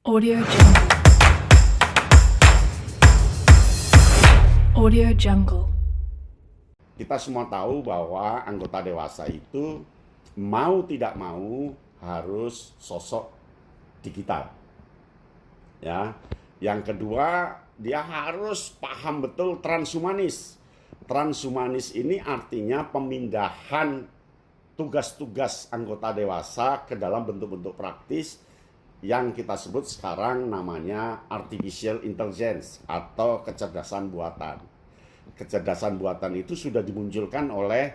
Audio Jungle. Audio Jungle. Kita semua tahu bahwa anggota dewasa itu mau tidak mau harus sosok digital. Ya. Yang kedua, dia harus paham betul transhumanis. Transhumanis ini artinya pemindahan tugas-tugas anggota dewasa ke dalam bentuk-bentuk praktis yang kita sebut sekarang namanya artificial intelligence atau kecerdasan buatan. Kecerdasan buatan itu sudah dimunculkan oleh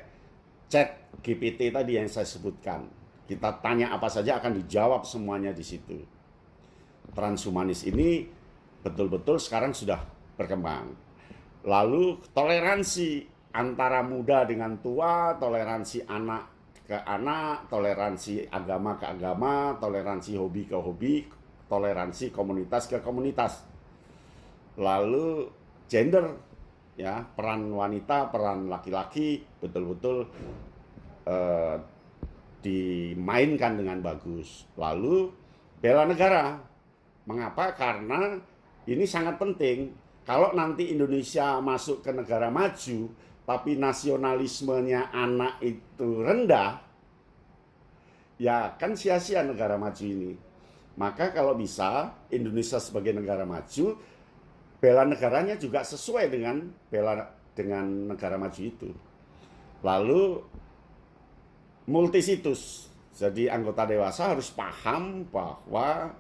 chat GPT tadi yang saya sebutkan. Kita tanya apa saja akan dijawab semuanya di situ. Transhumanis ini betul-betul sekarang sudah berkembang. Lalu toleransi antara muda dengan tua, toleransi anak ke anak, toleransi agama ke agama, toleransi hobi ke hobi, toleransi komunitas ke komunitas. Lalu gender, ya, peran wanita, peran laki-laki betul-betul dimainkan dengan bagus. Lalu bela negara. Mengapa? Karena ini sangat penting. Kalau nanti Indonesia masuk ke negara maju, tapi nasionalismenya anak itu rendah, ya kan sia-sia negara maju ini. Maka kalau bisa Indonesia sebagai negara maju, bela negaranya juga sesuai dengan negara maju itu. Lalu multisitus. Jadi anggota dewasa harus paham bahwa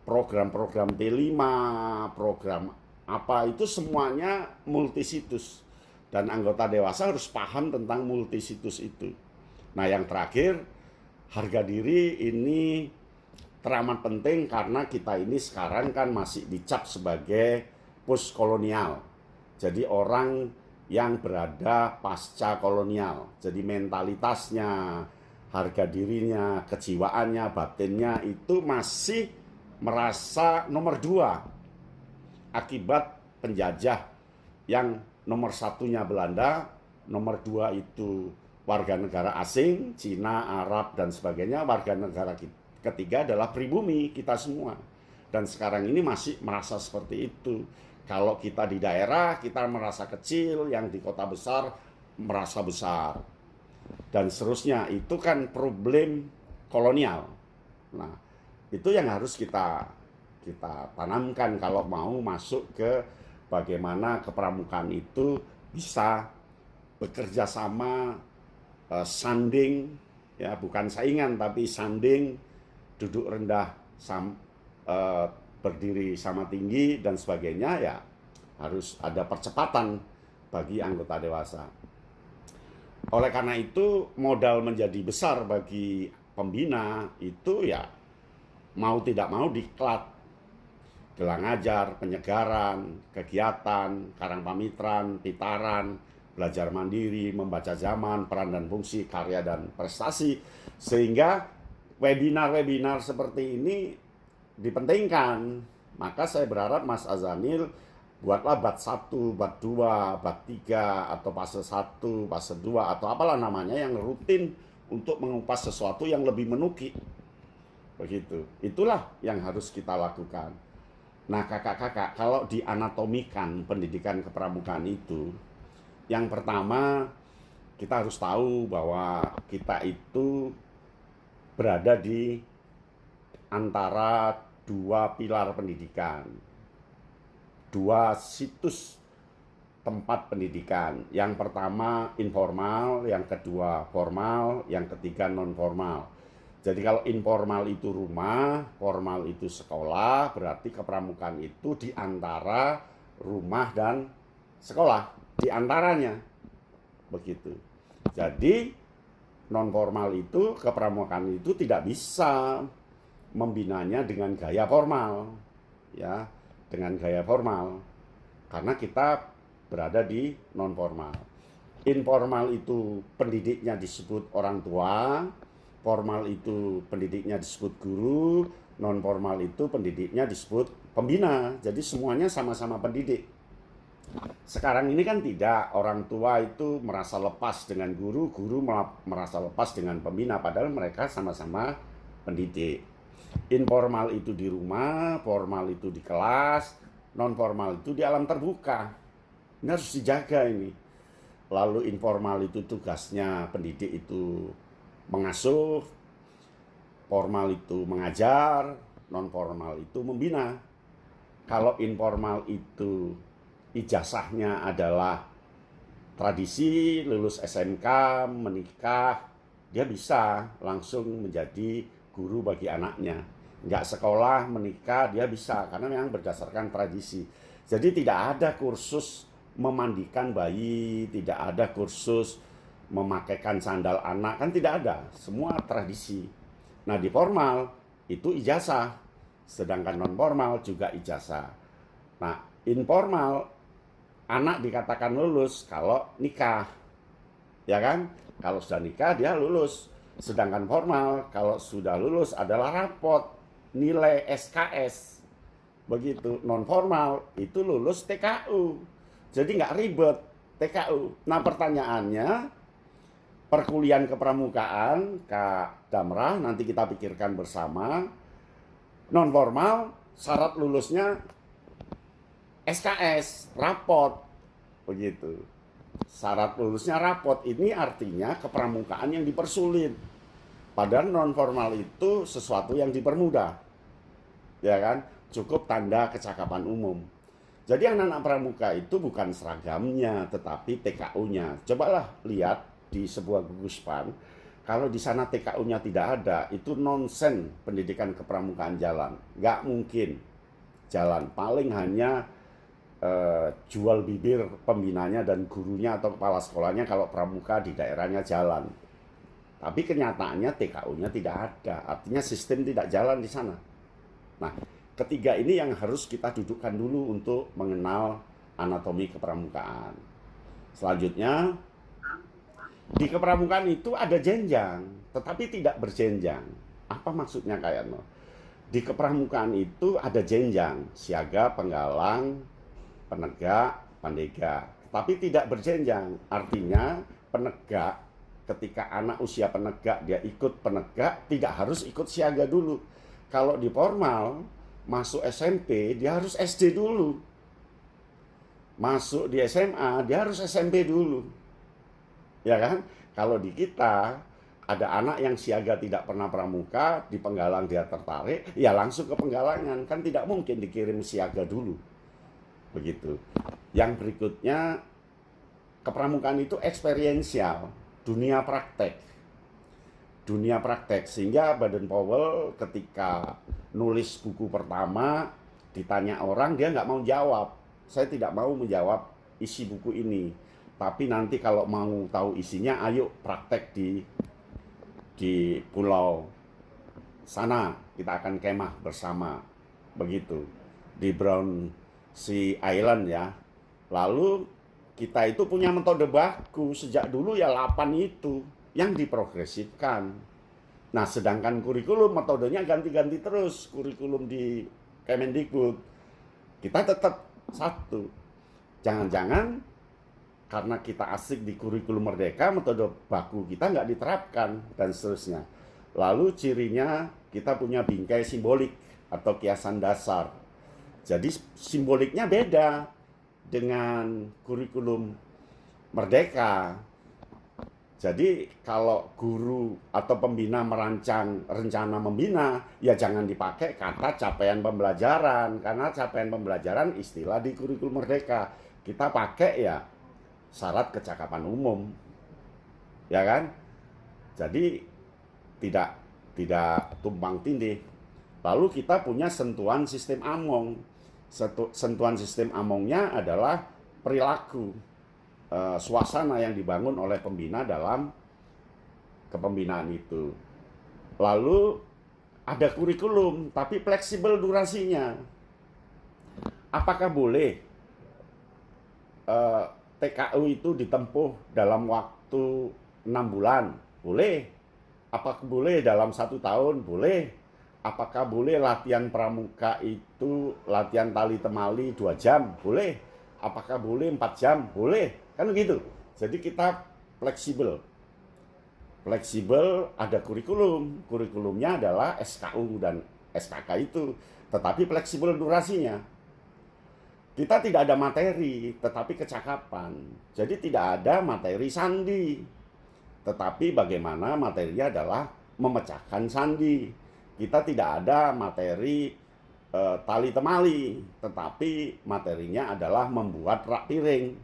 program-program T5, program apa itu semuanya multisitus. Dan anggota dewasa harus paham tentang multisitus itu. Nah, yang terakhir, harga diri ini teramat penting karena kita ini sekarang kan masih dicap sebagai postkolonial. Jadi orang yang berada pasca kolonial. Jadi mentalitasnya, harga dirinya, kejiwaannya, batinnya itu masih merasa nomor 2 akibat penjajah yang nomor 1-nya Belanda, nomor 2 itu warga negara asing, Cina, Arab, dan sebagainya. Warga negara ketiga adalah pribumi kita semua. Dan sekarang ini masih merasa seperti itu. Kalau kita di daerah, kita merasa kecil, yang di kota besar merasa besar. Dan seterusnya, itu kan problem kolonial. Nah, itu yang harus kita tanamkan kalau mau masuk ke bagaimana kepramukaan itu bisa bekerja sama, sanding, ya bukan saingan tapi sanding, duduk rendah, berdiri sama tinggi dan sebagainya. Ya harus ada percepatan bagi anggota dewasa. Oleh karena itu modal menjadi besar bagi pembina itu ya mau tidak mau diklat. Gelang ajar, penyegaran, kegiatan, karang pamitran, pitaran, belajar mandiri, membaca zaman, peran dan fungsi, karya dan prestasi. Sehingga webinar-webinar seperti ini dipentingkan. Maka saya berharap Mas Azamil buatlah bat 1, bat 2, bat 3, atau fase 1, fase 2, atau apalah namanya yang rutin untuk mengupas sesuatu yang lebih menukik. Begitu. Itulah yang harus kita lakukan. Nah, kakak-kakak, kalau dianatomikan pendidikan kepramukaan itu, yang pertama kita harus tahu bahwa kita itu berada di antara 2 pilar pendidikan, 2 situs tempat pendidikan. Yang pertama informal, yang kedua formal, yang ketiga non formal. Jadi kalau informal itu rumah, formal itu sekolah, berarti kepramukaan itu di antara rumah dan sekolah, di antaranya. Begitu. Jadi non formal itu, kepramukaan itu tidak bisa membinanya dengan gaya formal. Ya, dengan gaya formal. Karena kita berada di non formal. Informal itu pendidiknya disebut orang tua, formal itu pendidiknya disebut guru, non formal itu pendidiknya disebut pembina. Jadi semuanya sama-sama pendidik. Sekarang ini kan tidak, orang tua itu merasa lepas dengan guru, guru merasa lepas dengan pembina, padahal mereka sama-sama pendidik. Informal itu di rumah, formal itu di kelas, non formal itu di alam terbuka. Ini harus dijaga ini. Lalu informal itu tugasnya pendidik itu mengasuh, formal itu mengajar, non formal itu membina. Kalau informal itu ijazahnya adalah tradisi, lulus SMK, menikah, dia bisa langsung menjadi guru bagi anaknya. Nggak sekolah, menikah, dia bisa, karena memang berdasarkan tradisi. Jadi tidak ada kursus memandikan bayi, tidak ada kursus memakaikan sandal anak, kan tidak ada. Semua tradisi. Nah, di formal itu ijazah, sedangkan non formal juga ijazah. Nah, informal anak dikatakan lulus kalau nikah, ya kan? Kalau sudah nikah dia lulus. Sedangkan formal kalau sudah lulus adalah rapot nilai SKS. Begitu. Non formal itu lulus TKU. Jadi nggak ribet TKU. Nah, pertanyaannya, perkuliahan kepramukaan Kak Damrah nanti kita pikirkan bersama. Non formal syarat lulusnya SKS, rapot. Begitu. Syarat lulusnya rapot, ini artinya kepramukaan yang dipersulit. Padahal non formal itu sesuatu yang dipermudah. Ya kan? Cukup tanda kecakapan umum. Jadi anak-anak pramuka itu bukan seragamnya, tetapi TKU-nya. Cobalah lihat di sebuah gugus PAN, kalau di sana TKU-nya tidak ada, itu nonsen pendidikan kepramukaan jalan. Nggak mungkin jalan. Paling hanya jual bibir pembinanya dan gurunya atau kepala sekolahnya kalau pramuka di daerahnya jalan. Tapi kenyataannya TKU-nya tidak ada. Artinya sistem tidak jalan di sana. Nah, ketiga ini yang harus kita dudukkan dulu untuk mengenal anatomi kepramukaan. Selanjutnya, di kepramukaan itu ada jenjang, tetapi tidak berjenjang. Apa maksudnya Kak Yatno? Di kepramukaan itu ada jenjang, siaga, penggalang, penegak, pandega. Tapi tidak berjenjang. Artinya penegak, ketika anak usia penegak dia ikut penegak, tidak harus ikut siaga dulu. Kalau di formal, masuk SMP, dia harus SD dulu. Masuk di SMA, dia harus SMP dulu. Ya kan? Kalau di kita, ada anak yang siaga tidak pernah pramuka, di penggalang dia tertarik, ya langsung ke penggalangan. Kan tidak mungkin dikirim siaga dulu. Begitu. Yang berikutnya, kepramukaan itu eksperiensial, dunia praktek. Dunia praktek, sehingga Baden Powell ketika nulis buku pertama, ditanya orang, dia nggak mau jawab. Saya tidak mau menjawab isi buku ini. Tapi nanti kalau mau tahu isinya, ayo praktek di pulau sana. Kita akan kemah bersama. Begitu. Di Brown Sea Island ya. Lalu kita itu punya metode baku. Sejak dulu ya 8 itu yang diprogresifkan. Nah, sedangkan kurikulum metodenya ganti-ganti terus. Kurikulum di Kemendikbud. Kita tetap satu. Jangan-jangan karena kita asik di kurikulum merdeka, metode baku kita nggak diterapkan, dan seterusnya. Lalu cirinya kita punya bingkai simbolik atau kiasan dasar. Jadi simboliknya beda dengan kurikulum merdeka. Jadi kalau guru atau pembina merancang rencana membina, ya jangan dipakai kata capaian pembelajaran, karena capaian pembelajaran istilah di kurikulum merdeka. Kita pakai ya syarat kecakapan umum, ya kan? Jadi tidak tumpang tindih. Lalu kita punya sentuhan sistem Among. Sentuhan sistem Amongnya adalah perilaku, suasana yang dibangun oleh pembina dalam kepembinaan itu. Lalu ada kurikulum, tapi fleksibel durasinya. Apakah boleh TKU itu ditempuh dalam waktu 6 bulan? Boleh. Apakah boleh dalam 1 tahun? Boleh. Apakah boleh latihan pramuka itu latihan tali temali 2 jam? Boleh. Apakah boleh 4 jam? Boleh. Kan begitu. Jadi kita fleksibel. Fleksibel, ada kurikulum. Kurikulumnya adalah SKU dan SKK itu, tetapi fleksibel durasinya. Kita tidak ada materi, tetapi kecakapan. Jadi tidak ada materi sandi, tetapi bagaimana materinya adalah memecahkan sandi. Kita tidak ada materi tali temali, tetapi materinya adalah membuat rak piring,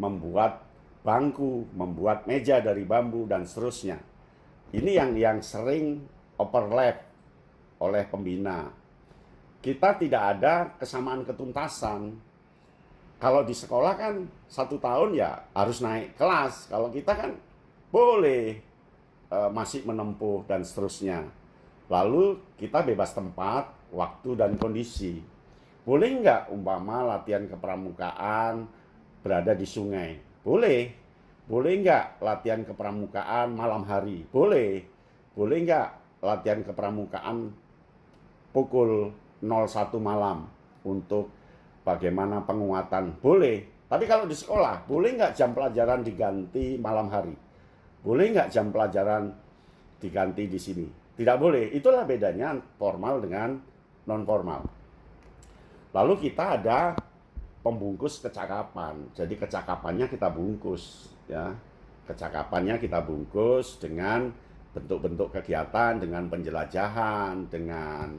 membuat bangku, membuat meja dari bambu, dan seterusnya. Ini yang sering overlap oleh pembina. Kita tidak ada kesamaan ketuntasan. Kalau di sekolah kan 1 tahun ya harus naik kelas. Kalau kita kan boleh masih menempuh dan seterusnya. Lalu kita bebas tempat, waktu, dan kondisi. Boleh nggak umpama latihan kepramukaan berada di sungai? Boleh. Boleh nggak latihan kepramukaan malam hari? Boleh. Boleh nggak latihan kepramukaan pukul 01 malam untuk bagaimana penguatan? Boleh. Tapi kalau di sekolah, boleh nggak jam pelajaran diganti malam hari? Boleh nggak jam pelajaran diganti di sini? Tidak boleh. Itulah bedanya formal dengan non-formal. Lalu kita ada pembungkus kecakapan. Jadi kecakapannya kita bungkus, ya. Kecakapannya kita bungkus dengan bentuk-bentuk kegiatan, dengan penjelajahan, dengan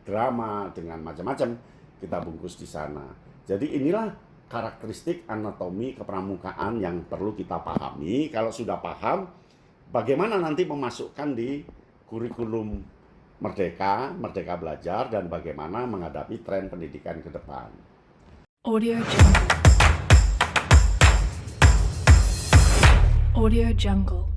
drama, dengan macam-macam, kita bungkus di sana. Jadi inilah karakteristik anatomi kepramukaan yang perlu kita pahami. Kalau sudah paham, bagaimana nanti memasukkan di kurikulum Merdeka, Merdeka Belajar, dan bagaimana menghadapi tren pendidikan ke depan. Audio Jungle. Audio Jungle.